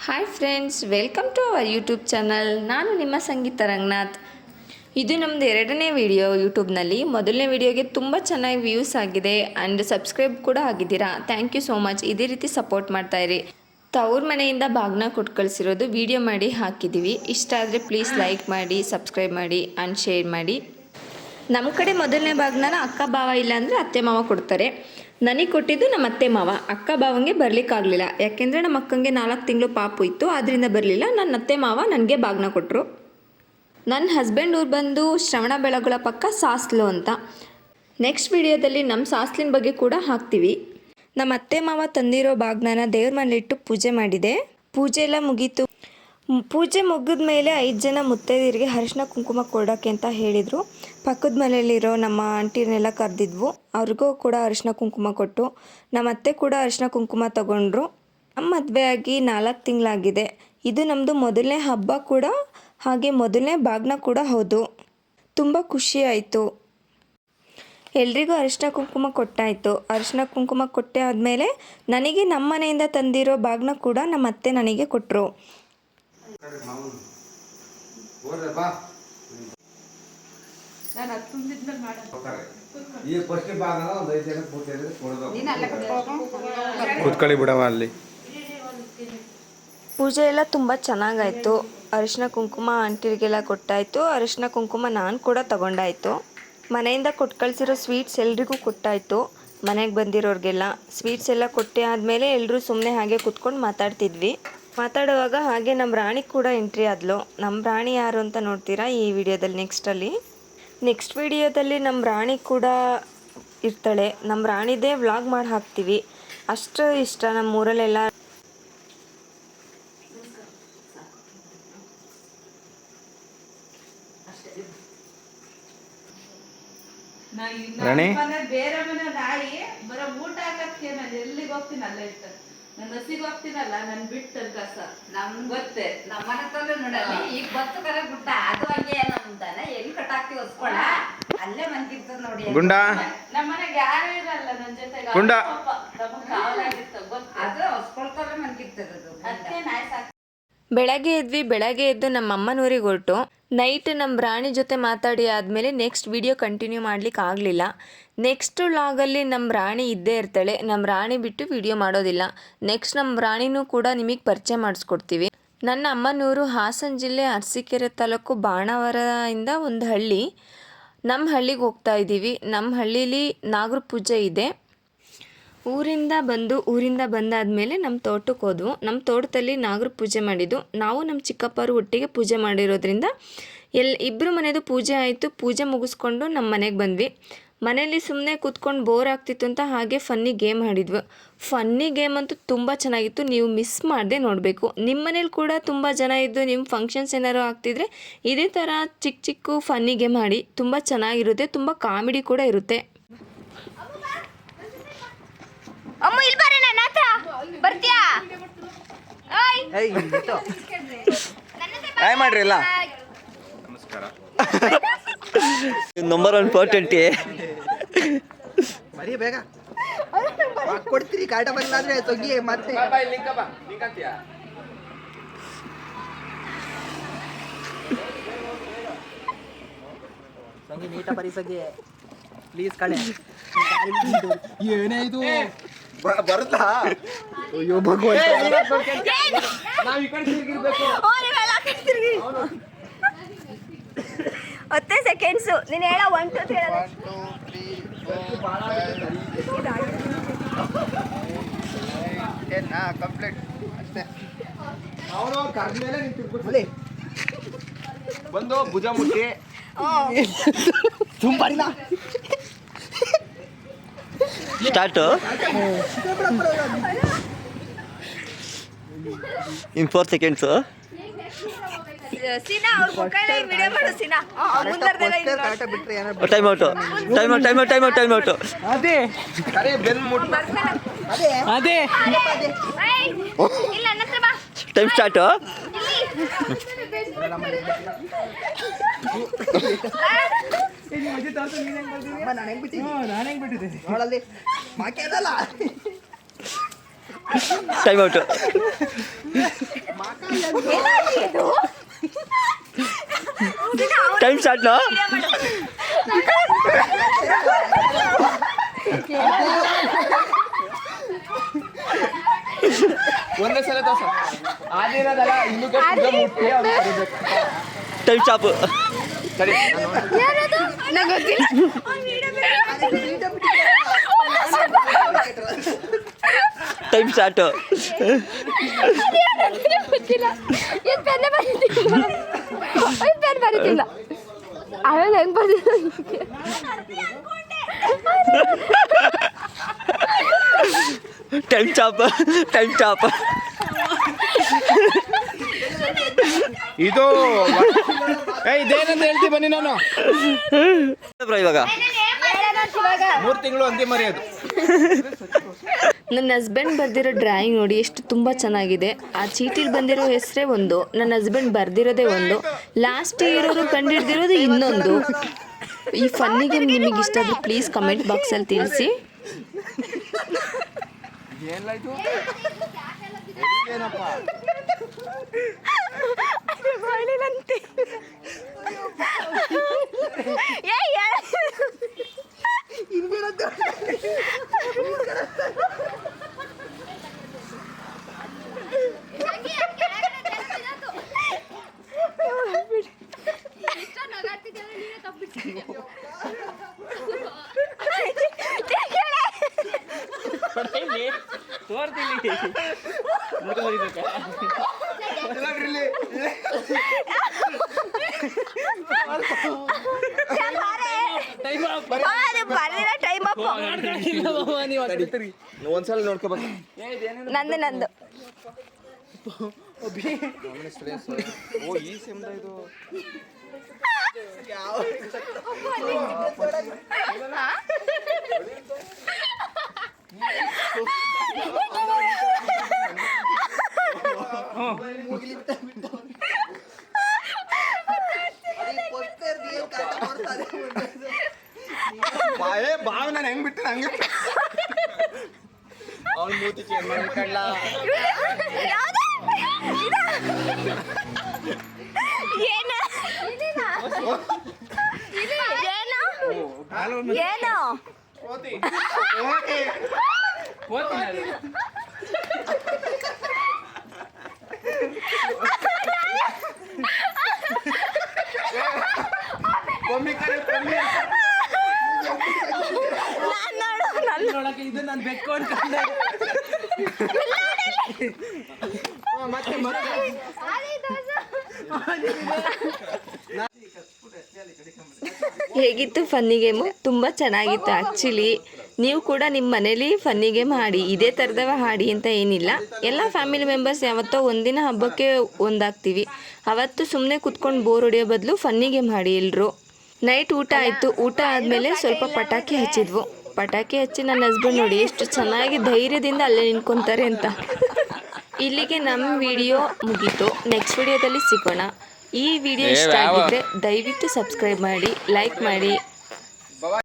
Hi friends, welcome to our YouTube channel. ನಾನು ನಿಮ್ಮ ಸಂಗೀತ ರಂಗನಾಥ್. ಇದು ನಮ್ಮದು 2ನೇ ವಿಡಿಯೋ ಯೂಟ್ಯೂಬ್ನಲ್ಲಿ. ಮೊದಲನೇ ವಿಡಿಯೋಗೆ ತುಂಬ ಚೆನ್ನಾಗಿ ವ್ಯೂಸ್ ಆಗಿದೆ ಆ್ಯಂಡ್ ಸಬ್ಸ್ಕ್ರೈಬ್ ಕೂಡ ಆಗಿದ್ದೀರಾ. Thank you so much. ಇದೇ ರೀತಿ ಸಪೋರ್ಟ್ ಮಾಡ್ತಾಯಿರಿ. ತವ್ರ ಮನೆಯಿಂದ ಬಾಗ್ನ ಕೊಟ್ಟು ಕಳಿಸಿರೋದು ವಿಡಿಯೋ ಮಾಡಿ ಹಾಕಿದ್ದೀವಿ. ಇಷ್ಟ ಆದರೆ ಪ್ಲೀಸ್ ಲೈಕ್ ಮಾಡಿ, ಸಬ್ಸ್ಕ್ರೈಬ್ ಮಾಡಿ ಆ್ಯಂಡ್ ಶೇರ್ ಮಾಡಿ. ನಮ್ಮ ಕಡೆ ಮೊದಲನೇ ಬಾಗ್ನ ಅಕ್ಕ ಭಾವ ಇಲ್ಲಾಂದರೆ ಅತ್ತೆ ಮಾವ ಕೊಡ್ತಾರೆ. ನನಗೆ ಕೊಟ್ಟಿದ್ದು ನಮ್ಮ ಅತ್ತೆ ಮಾವ. ಅಕ್ಕ ಭಾವಂಗೆ ಬರಲಿಕ್ಕಾಗಲಿಲ್ಲ, ಯಾಕೆಂದರೆ ನಮ್ಮ ಅಕ್ಕಂಗೆ 4 ತಿಂಗಳು ಪಾಪು ಇತ್ತು, ಆದ್ದರಿಂದ ಬರಲಿಲ್ಲ. ನನ್ನ ಅತ್ತೆ ಮಾವ ನನಗೆ ಬಾಗ್ನ ಕೊಟ್ಟರು. ನನ್ನ ಹಸ್ಬೆಂಡ್ ಊರು ಬಂದು ಶ್ರವಣ ಬೆಳಗೊಳ ಪಕ್ಕ ಸಾಸ್ಲು ಅಂತ. ನೆಕ್ಸ್ಟ್ ವಿಡಿಯೋದಲ್ಲಿ ನಮ್ಮ ಸಾಸ್ಲಿನ ಬಗ್ಗೆ ಕೂಡ ಹಾಕ್ತೀವಿ. ನಮ್ಮ ಅತ್ತೆ ಮಾವ ತಂದಿರೋ ಬಾಗ್ನ ದೇವ್ರ ಮನೇಲಿಟ್ಟು ಪೂಜೆ ಮಾಡಿದೆ. ಪೂಜೆ ಎಲ್ಲ ಮುಗೀತು. ಪೂಜೆ ಮುಗಿದ ಮೇಲೆ 5 ಜನ ಮುತ್ತೈದೆಯರಿಗೆ ಅರಿಶಿನ ಕುಂಕುಮ ಕೊಡೋಕ್ಕೆ ಅಂತ ಹೇಳಿದರು. ಪಕ್ಕದ ಮನೆಯಲ್ಲಿರೋ ನಮ್ಮ ಆಂಟಿನೆಲ್ಲ ಕರೆದಿದ್ವು. ಅವ್ರಿಗೂ ಕೂಡ ಅರಿಶಿನ ಕುಂಕುಮ ಕೊಟ್ಟು ನಮ್ಮ ಅತ್ತೆ ಕೂಡ ಅರಿಶಿನ ಕುಂಕುಮ ತಗೊಂಡ್ರು. ನಮ್ಮ ಮದುವೆ ಆಗಿ 4 ತಿಂಗಳಾಗಿದೆ. ಇದು ನಮ್ಮದು ಮೊದಲನೇ ಹಬ್ಬ ಕೂಡ, ಹಾಗೆ ಮೊದಲನೇ ಬಾಗ್ನ ಕೂಡ ಹೌದು. ತುಂಬ ಖುಷಿ ಆಯಿತು. ಎಲ್ರಿಗೂ ಅರಿಶಿನ ಕುಂಕುಮ ಕೊಟ್ಟಾಯಿತು. ಅರಿಶಿನ ಕುಂಕುಮ ಕೊಟ್ಟೆ ಆದಮೇಲೆ ನನಗೆ ನಮ್ಮ ಮನೆಯಿಂದ ತಂದಿರೋ ಬಾಗ್ನ ಕೂಡ ನಮ್ಮ ಅತ್ತೆ ನನಗೆ ಕೊಟ್ಟರು. ಕೂತ್ಕೊಳ್ಳಿ ಬಿಡವ ಅಲ್ಲಿ. ಪೂಜೆ ಎಲ್ಲ ತುಂಬ ಚೆನ್ನಾಗಾಯಿತು. ಅರಿಶಿನ ಕುಂಕುಮ ಆಂಟಿರಿಗೆಲ್ಲ ಕೊಟ್ಟಾಯಿತು. ಅರಿಶಿನ ಕುಂಕುಮ ನಾನು ಕೂಡ ತಗೊಂಡಾಯಿತು. ಮನೆಯಿಂದ ಕೊಟ್ಟು ಕಳಿಸಿರೋ ಸ್ವೀಟ್ಸ್ ಎಲ್ರಿಗೂ ಕೊಟ್ಟಾಯಿತು. ಮನೆಗೆ ಬಂದಿರೋರಿಗೆಲ್ಲ ಸ್ವೀಟ್ಸ್ ಎಲ್ಲ ಕೊಟ್ಟೆ ಆದಮೇಲೆ ಎಲ್ಲರೂ ಸುಮ್ಮನೆ ಹಾಗೆ ಕೂತ್ಕೊಂಡು ಮಾತಾಡುವಾಗ ಹಾಗೆ ನಮ್ಮ ರಾಣಿ ಕೂಡ ಎಂಟ್ರಿ ಆದಳು. ನಮ್ಮ ರಾಣಿ ಯಾರು ಅಂತ ನೋಡ್ತೀರಾ ಈ ವಿಡಿಯೋದಲ್ಲಿ. ನೆಕ್ಸ್ಟ್ ವಿಡಿಯೋದಲ್ಲಿ ನಮ್ಮ ರಾಣಿ ಕೂಡ ಇರ್ತಾಳೆ. ನಮ್ಮ ರಾಣಿದೇ ವ್ಲಾಗ್ ಮಾಡಿ ಹಾಕ್ತೀವಿ. ಅಷ್ಟು ಇಷ್ಟ ನಮ್ಮ ಊರಲ್ಲೆಲ್ಲ. ರಾಣಿ ಬೇರೆ ಮನೆ ನಾಯಿ ಬರೋ ಊಟ ಹಾಕಕ್ಕೆ ನಾನು ಎಲ್ಲಿಗೆ ಹೋಗ್ತೀನಿ ಅಲ್ಲೇ ಇರ್ತಾರೆ. ನಾನು ಹಸಿಗೆ ಹೋಗ್ತೀನಲ್ಲ, ನನ್ ಬಿಟ್ಟು ಕಸ ನಮ್ಗೆ ಗೊತ್ತೇ. ನಮ್ಮ ಮನೆ ತಂದ್ರೆ ನೋಡಲ್ಲಿ ಈಗ ಬತ್ತು ಕರೆ ಗುಡ್ಡ ಅದು ಹಂಗೆ ನಮ್ದಾನೆ ಎಲ್ಲಿ ಕಟ್ಟಾಕ್ತಿ ಹೊಸ್ಕೊಳ ಅಲ್ಲೇ ಮನ್ಕಿರ್ತದ ನೋಡಿ. ಗುಂಡ ನಮ್ಮ ಮನೆಗೆ ಯಾರು ಇರಲ್ಲ ನನ್ನ ಜೊತೆಗೆ. ಗುಂಡ ನಮಗ್ ಕಾವಲಾಗಿರ್ತದೆ ಗೊತ್ತು. ಅದು ಹೊಸ್ಕೊಳ್ತಾರೆ ಮನ್ಕಿರ್ತದದು. ಅದಕ್ಕೆ ನಾಯಿ ಸಾಕು. ಬೆಳಗ್ಗೆ ಎದ್ದು ನಮ್ಮ ಅಮ್ಮನೂರಿಗೆ ಹೊರಟು ನೈಟ್ ನಮ್ಮ ರಾಣಿ ಜೊತೆ ಮಾತಾಡಿ ಆದಮೇಲೆ ನೆಕ್ಸ್ಟ್ ವಿಡಿಯೋ ಕಂಟಿನ್ಯೂ ಮಾಡ್ಲಿಕ್ಕೆ ಆಗಲಿಲ್ಲ. ನೆಕ್ಸ್ಟ್ ವ್ಲಾಗಲ್ಲಿ ನಮ್ಮ ರಾಣಿ ಇದ್ದೇ ಇರ್ತಾಳೆ. ನಮ್ಮ ರಾಣಿ ಬಿಟ್ಟು ವಿಡಿಯೋ ಮಾಡೋದಿಲ್ಲ. ನೆಕ್ಸ್ಟ್ ನಮ್ಮ ರಾಣಿನೂ ಕೂಡ ನಿಮಗೆ ಪರಿಚಯ ಮಾಡಿಸ್ಕೊಡ್ತೀವಿ. ನನ್ನ ಅಮ್ಮನೂರು ಹಾಸನ ಜಿಲ್ಲೆ ಅರಸೀಕೆರೆ ತಾಲೂಕು ಬಾಣಾವರದಿಂದ ಒಂದು ಹಳ್ಳಿ. ನಮ್ಮ ಹಳ್ಳಿಗೆ ಹೋಗ್ತಾ ಇದ್ದೀವಿ. ನಮ್ಮ ಹಳ್ಳೀಲಿ ನಾಗರ ಪೂಜೆ ಇದೆ. ಊರಿಂದ ಬಂದಾದಮೇಲೆ ನಮ್ಮ ತೋಟಕ್ಕೆ ಹೋದ್ವು. ನಮ್ಮ ತೋಟದಲ್ಲಿ ನಾಗರ ಪೂಜೆ ಮಾಡಿದ್ದು. ನಾವು ನಮ್ಮ ಚಿಕ್ಕಪ್ಪರು ಒಟ್ಟಿಗೆ ಪೂಜೆ ಮಾಡಿರೋದ್ರಿಂದ ಇಬ್ಬರು ಮನೆಯದು ಪೂಜೆ ಆಯಿತು. ಪೂಜೆ ಮುಗಿಸ್ಕೊಂಡು ನಮ್ಮ ಮನೆಗೆ ಬಂದ್ವಿ. ಮನೇಲಿ ಸುಮ್ಮನೆ ಕೂತ್ಕೊಂಡು ಬೋರ್ ಆಗ್ತಿತ್ತು ಅಂತ ಹಾಗೆ ಫನ್ನಿ ಗೇಮ್ ಆಡಿದ್ವು. ಫನ್ನಿ ಗೇಮ್ ಅಂತೂ ತುಂಬ ಚೆನ್ನಾಗಿತ್ತು. ನೀವು ಮಿಸ್ ಮಾಡದೆ ನೋಡಬೇಕು. ನಿಮ್ಮ ಮನೇಲಿ ಕೂಡ ತುಂಬ ಜನ ಇದ್ದು ನಿಮ್ಮ ಫಂಕ್ಷನ್ಸ್ ಏನಾದ್ರು ಆಗ್ತಿದ್ರೆ ಇದೇ ಥರ ಚಿಕ್ಕ ಫನ್ನಿ ಗೇಮ್ ಆಡಿ. ತುಂಬ ಚೆನ್ನಾಗಿರುತ್ತೆ. ತುಂಬ ಕಾಮಿಡಿ ಕೂಡ ಇರುತ್ತೆ. ಅಮ್ಮ ಇಲ್ಲಿ ಬಾರೆ, ನನ್ನ ಹತ್ರ ಬರ್ತೀಯಾ? ಹಾಯ್ ಮಾಡ್ರಿ ಎಲ್ಲ. ನಮಸ್ಕಾರ. ನಂಬರ್ 1 420 ಬರೀ ಬೇಗ ಕೊಡ್ತೀರಿ. ಕಾಟ ಬಂದ್ರೆ ತೊಗಿ ಮತ್ತೆ ಸಂಗಿ ನೀಟ ಪರಿಸಗೆ ಪ್ಲೀಸ್ ಕಡೆ. ಏನಾಯ್ತು ಬರುತ್ತಾ? ಅಯ್ಯೋ ಭಗವಂತ, ನಾವು ಈ ಕಡೆ ತಿರುಗಿರ್ಬೇಕು. 10 ಸೆಕೆಂಡ್ಸು ನೀನು ಹೇಳ. 1 2 3 ಹೇಳ. ಕಂಪ್ಲೀಟ್ ಅಷ್ಟೇ. ಅವನು ಕರ್ಮೇಲೆ ನೀನು ತಿರ್ಬಿಡ್ಲಿ. ಬಂದು ಭುಜ ಮುಟ್ಟಿ ತುಂಬಾಡಿನ ಸ್ಟಾರ್ಟು ಇನ್ 4 ಸೆಕೆಂಡ್ಸು. ಸೀನಾ ಅವ್ರ ಮುಖಾನ ವಿಡಿಯೋ ಮಾಡು. ಸೀನಾ ಮುಂದರ್ದೆಲ್ಲ ಟೈಮ್ ಔಟು. ಅದೇ ಬೆನ್ ಮುಟ್ಟು ಅದೇ ಇಲ್ಲ ನನ್ನ ಹತ್ರ ಬಾ. Time start. ನೋಡಲ್ಲಿ ಮಾಕೆ ಅದಲ್ಲ. Time out. ಸ್ಟಾರ್ಟ್ ಒಂದೇ ಸಲ ದೋಸ ಆದಿರೋದಲ್ಲ ಇನ್ನು ಮುಟ್ಟಿ ಅವ್ನು ಕರಿಬೇಕು. ಟೈಮ್ ಸ್ಟಾಪ್ ಸರಿ ನಂಗೆ ಗೊತ್ತಿಲ್ಲ. ಟೈಮ್ ಸ್ಟಾರ್ಟ್ ಗೊತ್ತಿಲ್ಲ. ಇದು ಪೆನ್ನೇ ಬರೀತಿಲ್ಲ. ಇದು ಪೆನ್ ಬರೀತಿಲ್ಲ. ಆಮೇಲೆ ಹೆಂಗೆ ಬರ್ತಿಲ್ಲ. ಟೈಮ್ ಸ್ಟಾಪ್ ಇದು ಇದೇನಂತ ಹೇಳ್ತೀವಿ ಬನ್ನಿ. ನಾನು ಇವಾಗ 3 ತಿಂಗಳು ಅಂತಿ ಮರೆಯೋದು. ನನ್ನ ಹಸ್ಬೆಂಡ್ ಬರೆದಿರೋ ಡ್ರಾಯಿಂಗ್ ನೋಡಿ ಎಷ್ಟು ತುಂಬ ಚೆನ್ನಾಗಿದೆ. ಆ ಚೀಟಿಲಿ ಬಂದಿರೋ ಹೆಸರೇ ಒಂದು, ನನ್ನ ಹಸ್ಬೆಂಡ್ ಬರೆದಿರೋದೇ ಒಂದು, ಲಾಸ್ಟ್ ಇರೋರು ಕಂಡುಹಿಡ್ದಿರೋದು ಇನ್ನೊಂದು. ಈ ಫನ್ನಿಗೆ ನಿಮಗೆ ಇಷ್ಟ ಆದರೆ ಪ್ಲೀಸ್ ಕಮೆಂಟ್ ಬಾಕ್ಸಲ್ಲಿ ತಿಳಿಸಿ. ಒಂದ್ಸಲ ನೋಡ್ಕೋಬೇಕು. ನಂದು ಓ ಈ ಸೆಮ್ದ ಇದು ಬಾವ ನಾನು ಹೆಂಗ್ ಬಿಟ್ಟು ಹಂಗೆ ಅವ್ನು ಮೂತಿ ಚೇಂಜ್ ಮಾಡಿ ಕಳ್ಳ. ಏನು ಇದು ನಾನು ಬೆಕ್ಕು ಅನ್ಕೊಂಡೆ. ಮತ್ತೆ ಹೇಗಿತ್ತು ಫನ್ನಿ ಗೇಮು? ತುಂಬ ಚೆನ್ನಾಗಿತ್ತು ಆ್ಯಕ್ಚುಲಿ. ನೀವು ಕೂಡ ನಿಮ್ಮ ಮನೇಲಿ ಫನ್ನಿ ಗೇಮ್ ಆಡಿ, ಇದೇ ಥರದವ ಆಡಿ ಅಂತ ಏನಿಲ್ಲ. ಎಲ್ಲ ಫ್ಯಾಮಿಲಿ ಮೆಂಬರ್ಸ್ ಯಾವತ್ತೋ ಒಂದಿನ ಹಬ್ಬಕ್ಕೆ ಒಂದಾಗ್ತೀವಿ. ಅವತ್ತು ಸುಮ್ಮನೆ ಕುತ್ಕೊಂಡು ಬೋರ್ ಹೊಡೆಯೋ ಬದಲು ಫನ್ನಿ ಗೇಮ್ ಆಡಿ ಎಲ್ಲರೂ. ನೈಟ್ ಊಟ ಆಯಿತು. ಊಟ ಆದಮೇಲೆ ಸ್ವಲ್ಪ ಪಟಾಕಿ ಹಚ್ಚಿದ್ವು. ಪಟಾಕಿ ಹಚ್ಚಿ ನನ್ನ ಹಸ್ಬೆಂಡ್ ನೋಡಿ ಎಷ್ಟು ಚೆನ್ನಾಗಿ ಧೈರ್ಯದಿಂದ ಅಲ್ಲೇ ನಿಂತ್ಕೊತಾರೆ ಅಂತ. ಇಲ್ಲಿಗೆ ನಮ್ಮ ವಿಡಿಯೋ ಮುಗೀತು. ನೆಕ್ಸ್ಟ್ ವಿಡಿಯೋದಲ್ಲಿ ಸಿಗೋಣ. ಈ ವಿಡಿಯೋ ಇಷ್ಟ ಆಗಿದ್ದರೆ ದಯವಿಟ್ಟು ಸಬ್ಸ್ಕ್ರೈಬ್ ಮಾಡಿ, ಲೈಕ್ ಮಾಡಿ.